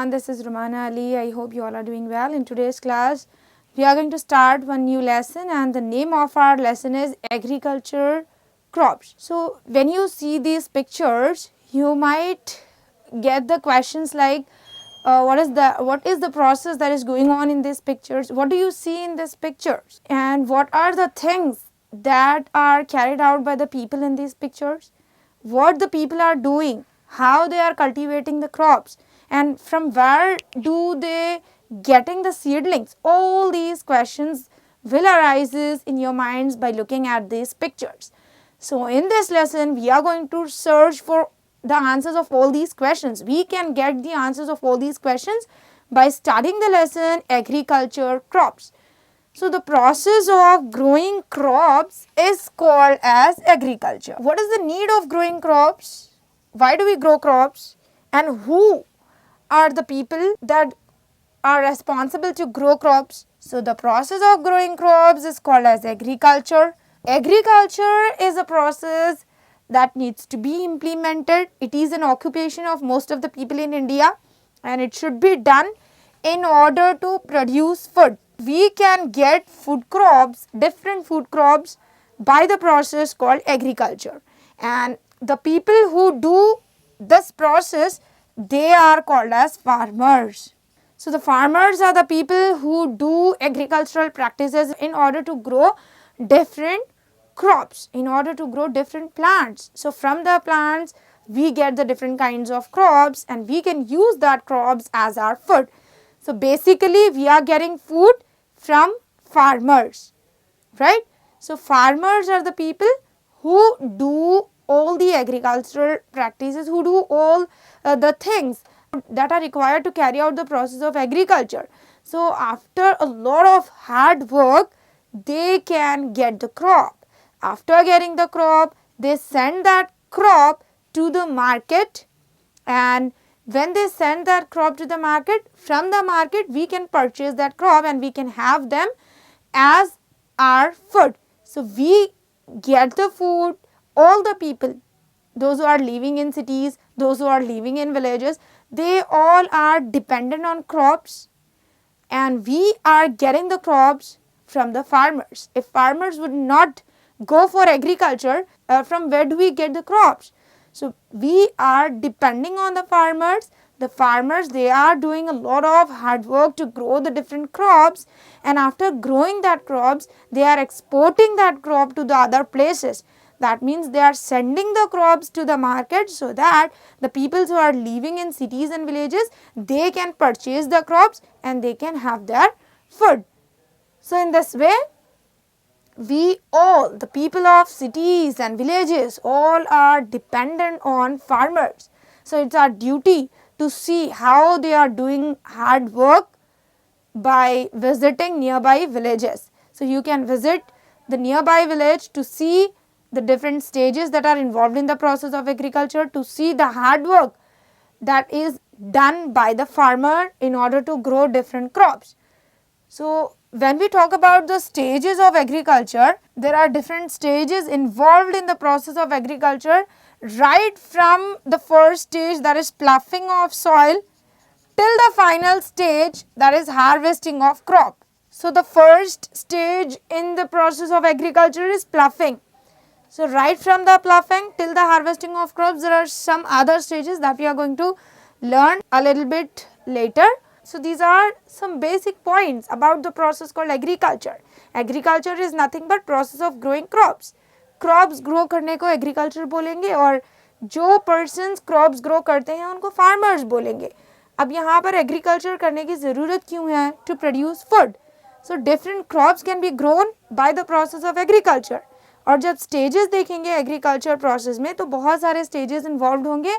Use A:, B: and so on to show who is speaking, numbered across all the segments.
A: everyone, this is Rumana Ali. I hope you all are doing well. In today's class, we are going to start one new lesson, and the name of our lesson is Agriculture Crops. So, when you see these pictures, you might get the questions like what is the process that is going on in these pictures, what do you see in these pictures, and what are the things that are carried out by the people in these pictures, what the people are doing, how they are cultivating the crops, and from where do they getting the seedlings. All these questions will arises in your minds by looking at these pictures. So in this lesson we are going to search for the answers of all these questions. We can get the answers of all these questions by studying the lesson Agriculture Crops. So the process of growing crops is called as agriculture. What is the need of growing crops? Why do we grow crops? And who are the people that are responsible to grow crops? So the process of growing crops is called as agriculture. Agriculture is a process that needs to be implemented. It is an occupation of most of the people in India, and it should be done in order to produce food. We can get food crops, different food crops, by the process called agriculture, and the people who do this process, they are called as farmers. So the farmers are the people who do agricultural practices in order to grow different crops, in order to grow different plants. So from the plants we get the different kinds of crops, and we can use that crops as our food. So basically we are getting food from farmers, right? So farmers are the people who do all the agricultural practices, who do all the things that are required to carry out the process of agriculture. So after a lot of hard work, they can get the crop. After getting the crop, they send that crop to the market, and when they send that crop to the market, from the market we can purchase that crop and we can have them as our food. So we get the food. All the people, those who are living in cities, those who are living in villages, they all are dependent on crops, and we are getting the crops from the farmers. If farmers would not go for agriculture, from where do we get the crops? So we are depending on the farmers. The farmers, they are doing a lot of hard work to grow the different crops, and after growing that crops, they are exporting that crop to the other places. That means they are sending the crops to the market so that the people who are living in cities and villages, they can purchase the crops and they can have their food. So in this way, we all, the people of cities and villages, all are dependent on farmers. So it's our duty to see how they are doing hard work by visiting nearby villages. So you can visit the nearby village to see the different stages that are involved in the process of agriculture, to see the hard work that is done by the farmer in order to grow different crops. So when we talk about the stages of agriculture, there are different stages involved in the process of agriculture, right from the first stage, that is ploughing of soil, till the final stage, that is harvesting of crop. So the first stage in the process of agriculture is ploughing. So right from the ploughing till the harvesting of crops, there are some other stages that we are going to learn a little bit later. So these are some basic points about the process called agriculture. Agriculture is nothing but process of growing crops. Crops grow करने को agriculture बोलेंगे, और जो persons crops grow करते हैं उनको farmers बोलेंगे. अब यहाँ पर agriculture करने की ज़रूरत क्यों है? To produce food. So different crops can be grown by the process of agriculture. और जब स्टेजेस देखेंगे एग्रीकल्चर प्रोसेस में, तो बहुत सारे स्टेजेस इन्वॉल्व होंगे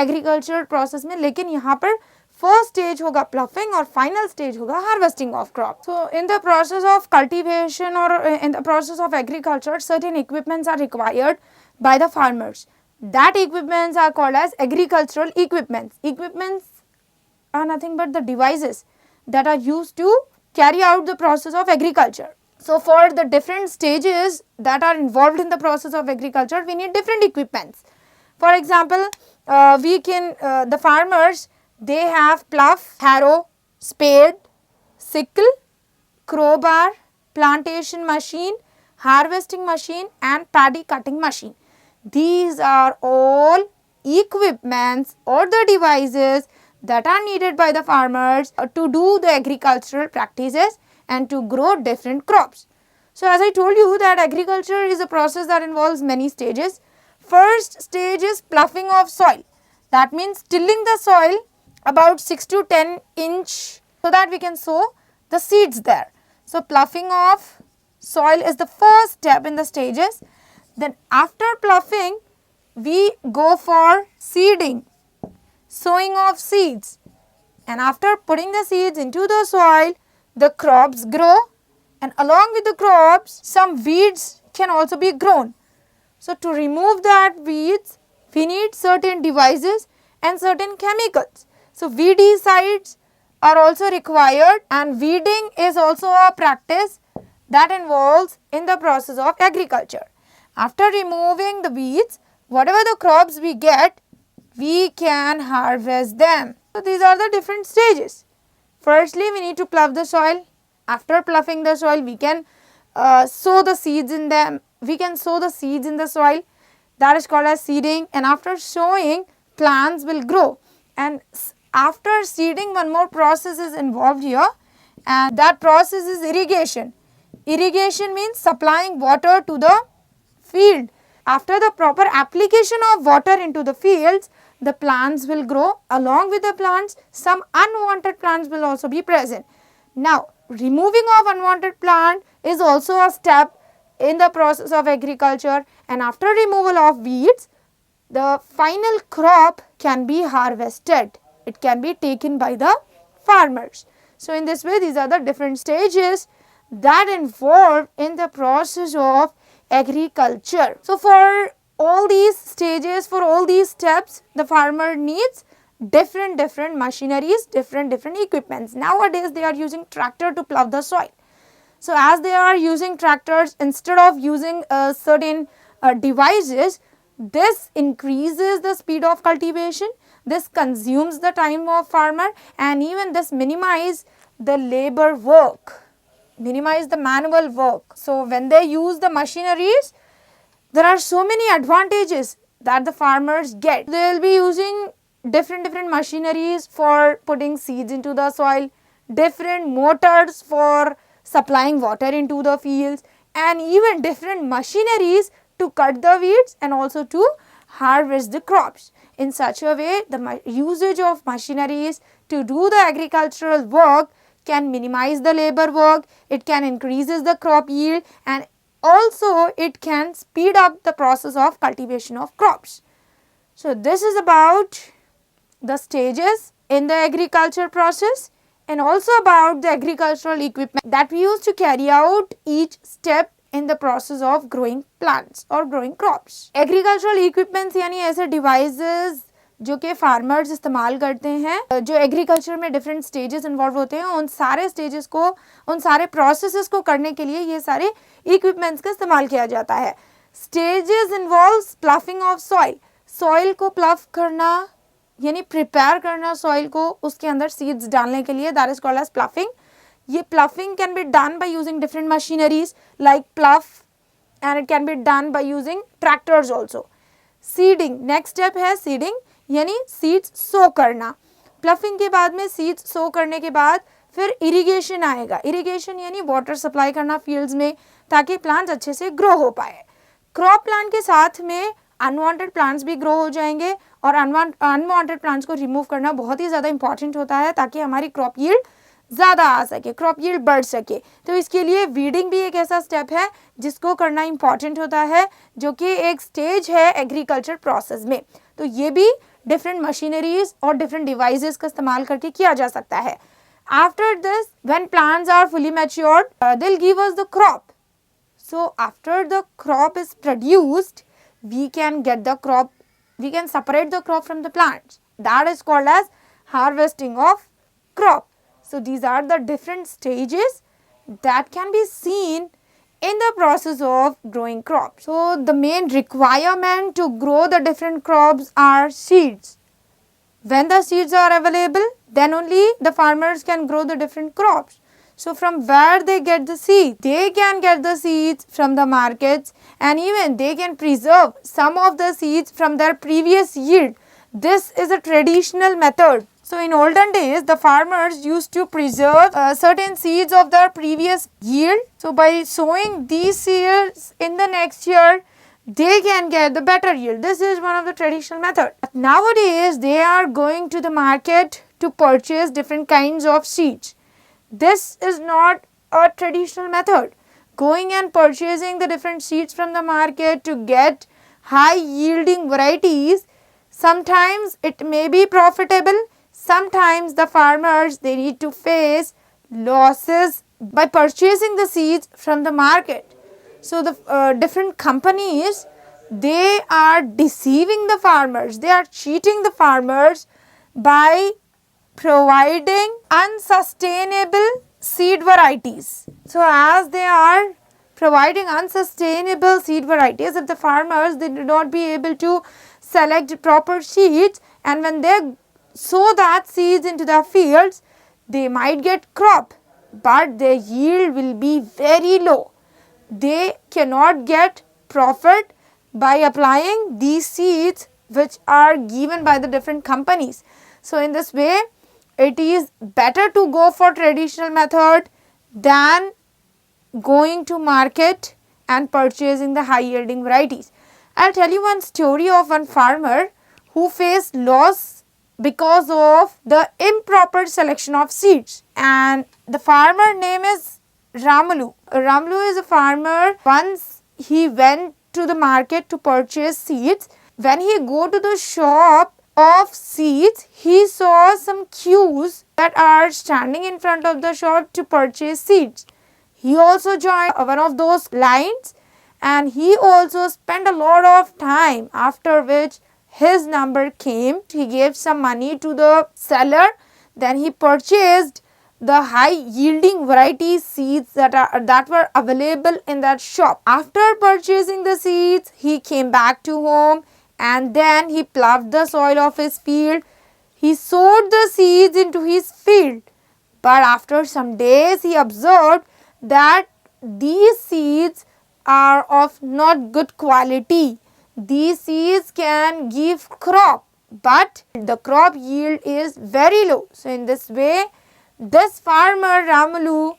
A: एग्रीकल्चर प्रोसेस में, लेकिन यहाँ पर फर्स्ट स्टेज होगा प्लफिंग और फाइनल स्टेज होगा harvesting of crop. So in the process of cultivation और in the process of agriculture, certain equipments are required by the farmers. That equipments are called as agricultural equipments. Equipments are nothing but the devices that are used to carry out the process of agriculture. So for the different stages that are involved in the process of agriculture, we need different equipments. For example, the farmers, They have plough, harrow, spade, sickle, crowbar, plantation machine, harvesting machine and paddy cutting machine. These are all equipments or the devices that are needed by the farmers to do the agricultural practices and to grow different crops. So, as I told you that agriculture is a process that involves many stages. First stage is ploughing of soil. That means tilling the soil about 6 to 10 inch so that we can sow the seeds there. So, ploughing of soil is the first step in the stages. Then after ploughing, we go for seeding, sowing of seeds, and after putting the seeds into the soil, the crops grow, and along with the crops, some weeds can also be grown. So, to remove that weeds, we need certain devices and certain chemicals. So, weedicides are also required, and weeding is also a practice that involves in the process of agriculture. After removing the weeds, whatever the crops we get, we can harvest them. So, these are the different stages. Firstly, we need to plough the soil. After ploughing the soil, we can sow the seeds in them. We can sow the seeds in the soil. That is called as seeding. And after sowing, plants will grow. And after seeding, one more process is involved here, and that process is irrigation. Irrigation means supplying water to the field. After the proper application of water into the fields, the plants will grow. Along with the plants, some unwanted plants will also be present. Now, removing of unwanted plant is also a step in the process of agriculture, and after removal of weeds, the final crop can be harvested. It can be taken by the farmers. So, in this way, these are the different stages that involved in the process of agriculture. So, for all these stages, for all these steps, the farmer needs different machineries, different equipments. Nowadays, they are using tractor to plough the soil. So, as they are using tractors instead of using certain devices, this increases the speed of cultivation, this consumes the time of farmer, and even this minimize the labor work, minimize the manual work. So, when they use the machineries, there are so many advantages that the farmers get. They will be using different machineries for putting seeds into the soil, different motors for supplying water into the fields, and even different machineries to cut the weeds and also to harvest the crops. In such a way, the usage of machineries to do the agricultural work can minimize the labor work, it can increases the crop yield, and also it can speed up the process of cultivation of crops. So, this is about the stages in the agriculture process and also about the agricultural equipment that we use to carry out each step in the process of growing plants or growing crops. Agricultural equipments यानी ऐसे devices जो कि farmers इस्तेमाल करते हैं, जो agriculture में different stages involve होते हैं, उन सारे स्टेजेस को, उन सारे प्रोसेसेस को करने के लिए ये सारे इक्विपमेंट्स का इस्तेमाल किया जाता है. Stages involves ploughing of soil. Soil को प्लफ करना यानी प्रिपेयर करना सॉइल को, उसके अंदर सीड्स डालने के लिए, that is called as ploughing. ये ploughing can be done by using different machineries like plough, and it can be done by using tractors also. Seeding, next step है सीडिंग यानी सीड्स सो करना. Ploughing के बाद में seeds सो करने के बाद फिर इरिगेशन आएगा. इरिगेशन यानी वाटर सप्लाई करना फील्ड्स में ताकि प्लांट्स अच्छे से ग्रो हो पाए. क्रॉप प्लांट के साथ में अनवांटेड प्लांट्स भी ग्रो हो जाएंगे और अनवांटेड प्लांट्स को रिमूव करना बहुत ही ज़्यादा इंपॉर्टेंट होता है ताकि हमारी क्रॉप यील्ड ज़्यादा आ सके, क्रॉप यील्ड बढ़ सके. तो इसके लिए वीडिंग भी एक ऐसा स्टेप है जिसको करना इंपॉर्टेंट होता है, जो कि एक स्टेज है एग्रीकल्चर प्रोसेस में. तो ये भी डिफरेंट मशीनरीज और डिफरेंट डिवाइसेस का इस्तेमाल करके किया जा सकता है. After this, when plants are fully matured, they will give us the crop. So after the crop is produced, we can get the crop, we can separate the crop from the plants. That is called as harvesting of crop. So, these are the different stages that can be seen in the process of growing crops. So, the main requirement to grow the different crops are seeds. When the seeds are available, then only the farmers can grow the different crops. So from where they get the seeds? They can get the seeds from the markets, and even they can preserve some of the seeds from their previous yield. This is a traditional method. So in olden days, the farmers used to preserve certain seeds of their previous yield. So by sowing these seeds in the next year, they can get the better yield. This is one of the traditional methods. Nowadays, they are going to the market to purchase different kinds of seeds. This is not a traditional method. Going and purchasing the different seeds from the market to get high yielding varieties, sometimes it may be profitable, sometimes the farmers, they need to face losses by purchasing the seeds from the market. So the different companies, they are deceiving the farmers, they are cheating the farmers by providing unsustainable seed varieties. So as they are providing unsustainable seed varieties, if the farmers, they do not be able to select proper seeds, and when they sow that seeds into their fields, they might get crop, but their yield will be very low. They cannot get profit by applying these seeds which are given by the different companies. So in this way, it is better to go for traditional method than going to market and purchasing the high yielding varieties. I'll tell you one story of one farmer who faced loss because of the improper selection of seeds, and the farmer name is Ramulu. Ramulu is a farmer. Once he went to the market to purchase seeds. When he go to the shop of seeds, he saw some queues that are standing in front of the shop to purchase seeds. He also joined one of those lines, and he also spent a lot of time, after which his number came. He gave some money to the seller, then he purchased the high yielding variety seeds that were available in that shop. After purchasing the seeds, he came back to home, and then he ploughed the soil of his field. He sowed the seeds into his field, but after some days he observed that these seeds are of not good quality. These seeds can give crop, but the crop yield is very low. So in this way, this farmer Ramulu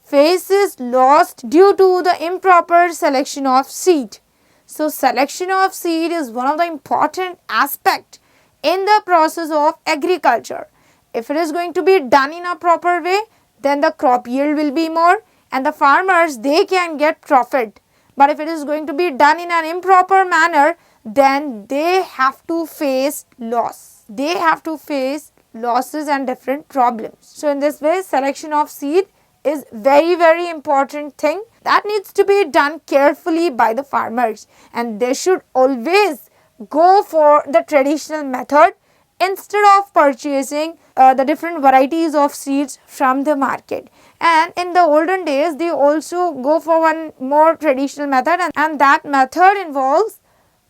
A: faces loss due to the improper selection of seed. So selection of seed is one of the important aspect in the process of agriculture. If it is going to be done in a proper way, then the crop yield will be more and the farmers, they can get profit. But if it is going to be done in an improper manner, then they have to face loss. They have to face losses and different problems. So in this way, selection of seed is very important thing that needs to be done carefully by the farmers, and they should always go for the traditional method instead of purchasing the different varieties of seeds from the market. And in the olden days, they also go for one more traditional method, and that method involves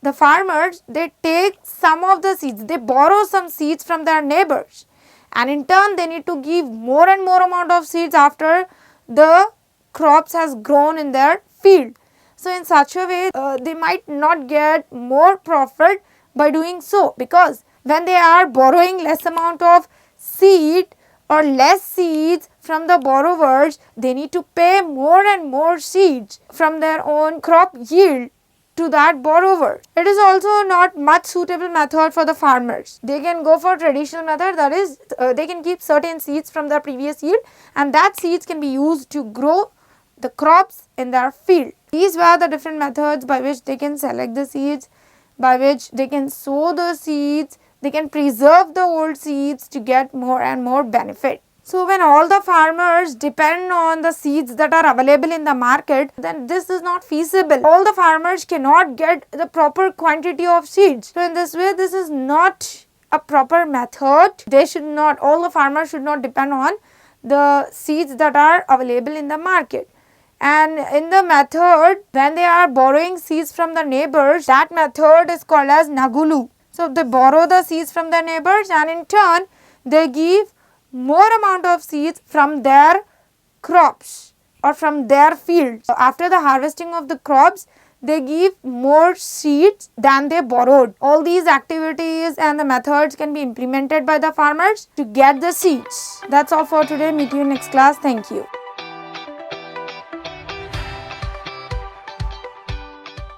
A: the farmers, they take some of the seeds, they borrow some seeds from their neighbors, and in turn they need to give more and more amount of seeds after the crops has grown in their field. So in such a way, they might not get more profit by doing so, because when they are borrowing less amount of seed or less seeds from the borrowers, they need to pay more and more seeds from their own crop yield to that borrower. It is also not much suitable method for the farmers. They can go for traditional method, that is they can keep certain seeds from their previous yield, and that seeds can be used to grow the crops in their field. These were the different methods by which they can select the seeds, by which they can sow the seeds, they can preserve the old seeds to get more and more benefit. So when all the farmers depend on the seeds that are available in the market, then this is not feasible. All the farmers cannot get the proper quantity of seeds. So in this way, this is not a proper method. They should not, all the farmers should not depend on the seeds that are available in the market. And in the method, when they are borrowing seeds from the neighbors, that method is called as Nagulu. So So they borrow the seeds from their neighbors, and in turn they give more amount of seeds from their crops or from their fields. So after the harvesting of the crops, they give more seeds than they borrowed. All these activities and the methods can be implemented by the farmers to get the seeds. That's all for today. Meet you in next class. Thank you.